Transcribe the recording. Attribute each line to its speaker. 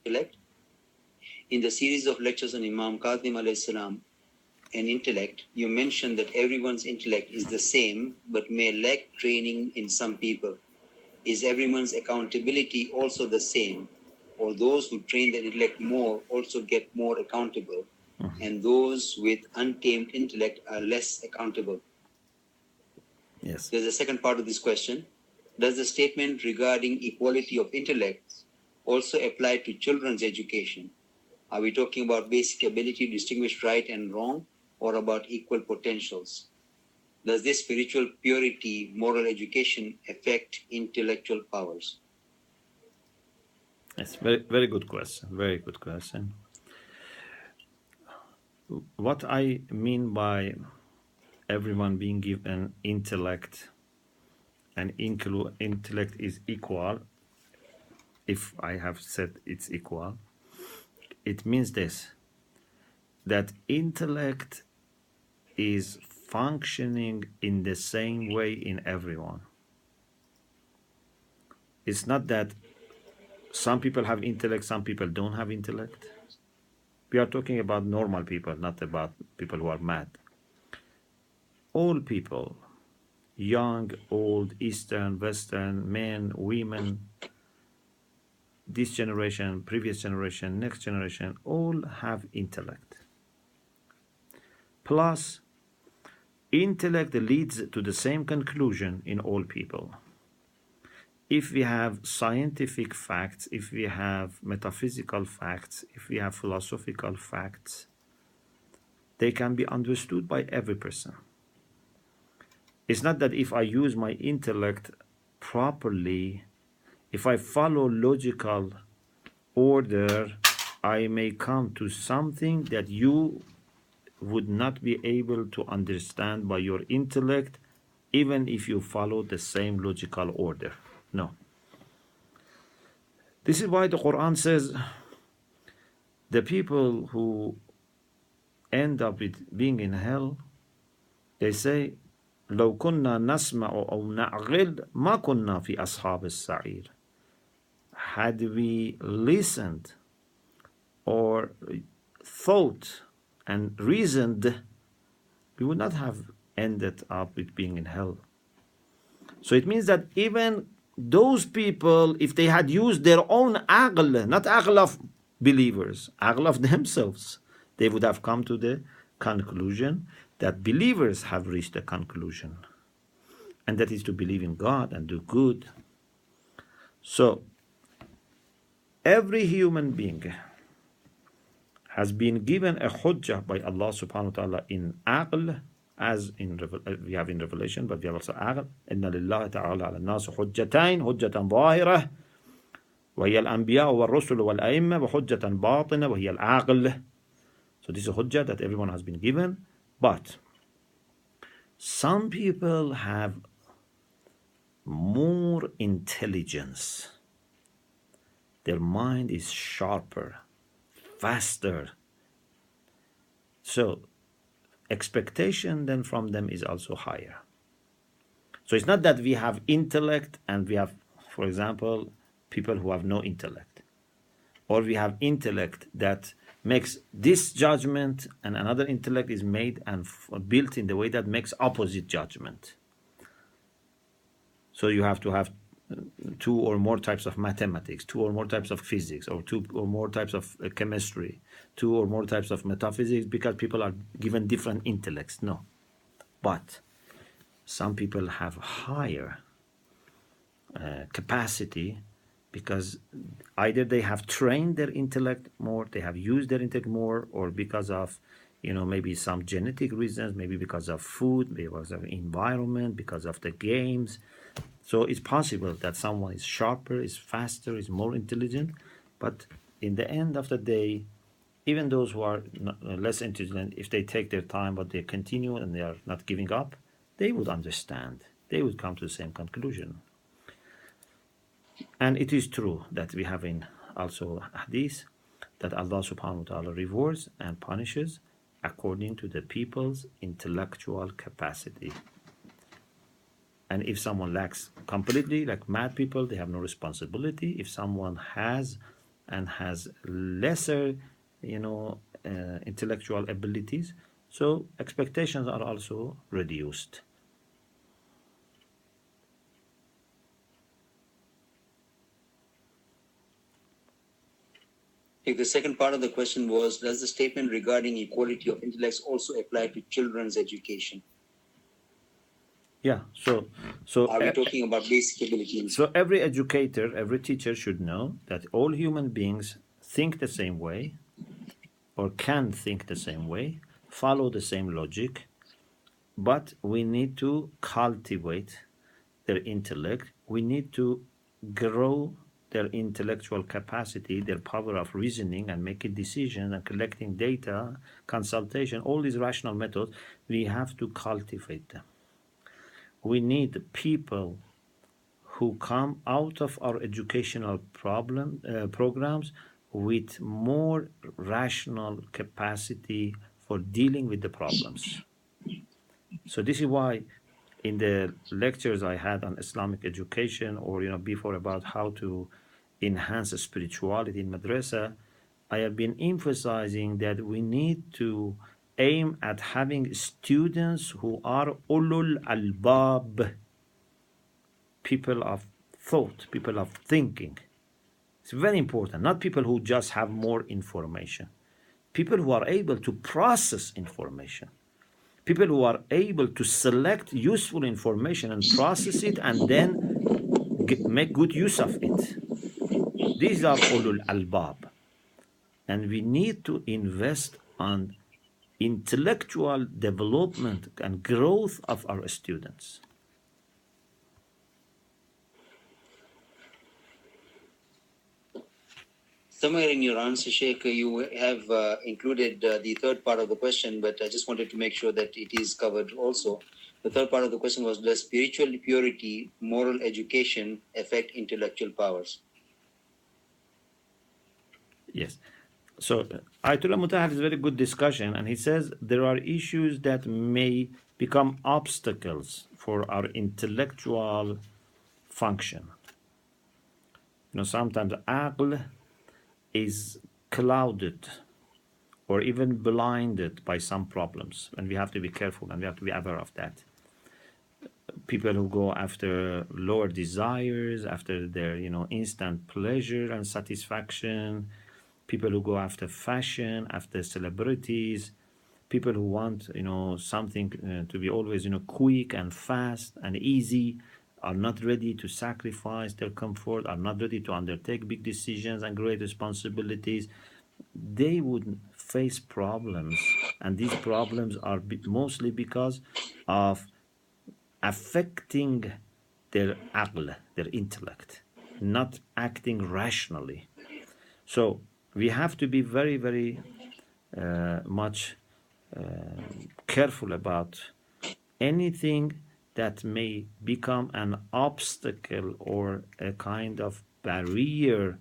Speaker 1: intellect. In the series of lectures on Imam Qasim alayhi salam and intellect, you mentioned that everyone's intellect is the same but may lack training in some people. Is everyone's accountability also the same? Or those who train their intellect more also get more accountable, and those with untamed intellect are less accountable?
Speaker 2: Yes.
Speaker 1: There's a second part of this question. Does the statement regarding equality of intellects also apply to children's education? Are we talking about basic ability to distinguish right and wrong, or about equal potentials? Does this spiritual purity, moral education affect intellectual powers?
Speaker 2: It's very, very good question. Very good question. What I mean by everyone being given intellect and intellect is equal, if I have said it's equal, it means this, that intellect is functioning in the same way in everyone. It's not that some people have intellect, some people don't have intellect. We are talking about normal people, not about people who are mad. All people, young, old, Eastern, Western, men, women, this generation, previous generation, next generation, all have intellect. Plus, intellect leads to the same conclusion in all people. If we have scientific facts, if we have metaphysical facts, if we have philosophical facts, they can be understood by every person. It's not that if I use my intellect properly, if I follow logical order, I may come to something that you would not be able to understand by your intellect, even if you follow the same logical order. No. This is why the Quran says the people who end up with being in hell, they say, لو كنا نسمع أو نعقل ما كنا في أصحاب السعير. Had we listened or thought and reasoned, we would not have ended up with being in hell. So it means that even those people, if they had used their own aql, not aql of believers, aql of themselves, they would have come to the conclusion that believers have reached a conclusion, and that is to believe in God and do good. So every human being has been given a hujjah by Allah subhanahu wa ta'ala in aql, as in we have in Revelation, but we have also aql. Inna lillahi ta'ala ala nas hujjatain, hujjatan zahira, وهي الأنبياء والرسل والأئمة وحجة باطنة وهي العقل. So this is a hujjah that everyone has been given, but some people have more intelligence. Their mind is sharper, faster. So expectation then from them is also higher. So it's not that we have intellect and we have, for example, people who have no intellect, or we have intellect that makes this judgment and another intellect is made and built in the way that makes opposite judgment. So you have to have two or more types of mathematics, two or more types of physics, or two or more types of chemistry, two or more types of metaphysics, because people are given different intellects. No. But some people have higher capacity, because either they have trained their intellect more, they have used their intellect more, or because of, maybe some genetic reasons, maybe because of food, maybe because of environment, because of the games. So it's possible that someone is sharper, is faster, is more intelligent, but in the end of the day, even those who are less intelligent, if they take their time, but they continue and they are not giving up, they would understand. They would come to the same conclusion. And it is true that we have in also hadith that Allah subhanahu wa ta'ala rewards and punishes according to the people's intellectual capacity. And if someone lacks completely, like mad people, they have no responsibility. If someone has and has lesser, intellectual abilities. So expectations are also reduced.
Speaker 1: If the second part of the question was, does the statement regarding equality of intellects also apply to children's education?
Speaker 2: Yeah. So
Speaker 1: Are we talking about basic abilities?
Speaker 2: so every educator, every teacher should know that all human beings think the same way, or can think the same way, follow the same logic, but we need to cultivate their intellect. We need to grow their intellectual capacity, their power of reasoning and making decisions and collecting data, consultation, all these rational methods. We have to cultivate them. We need people who come out of our educational programs with more rational capacity for dealing with the problems. So this is why in the lectures I had on Islamic education, or before, about how to enhance spirituality in madrasa, I have been emphasizing that we need to aim at having students who are ulul albab, people of thought, people of thinking. It's very important. Not people who just have more information, people who are able to process information, people who are able to select useful information and process it and then make good use of it. These are ulul albab. And we need to invest on intellectual development and growth of our students.
Speaker 1: Somewhere in your answer, Sheikh, you have included the third part of the question, but I just wanted to make sure that it is covered also. The third part of the question was, does spiritual purity, moral education affect intellectual powers?
Speaker 2: Yes. So Ayatollah Mutahar is a very good discussion, and he says there are issues that may become obstacles for our intellectual function. Sometimes aql is clouded or even blinded by some problems, and we have to be careful and we have to be aware of that. People who go after lower desires, after their instant pleasure and satisfaction, people who go after fashion, after celebrities, people who want something to be always quick and fast and easy, are not ready to sacrifice their comfort, are not ready to undertake big decisions and great responsibilities. They would face problems, and these problems are mostly because of affecting their aql, their intellect, not acting rationally. So we have to be very, very much careful about anything that may become an obstacle or a kind of barrier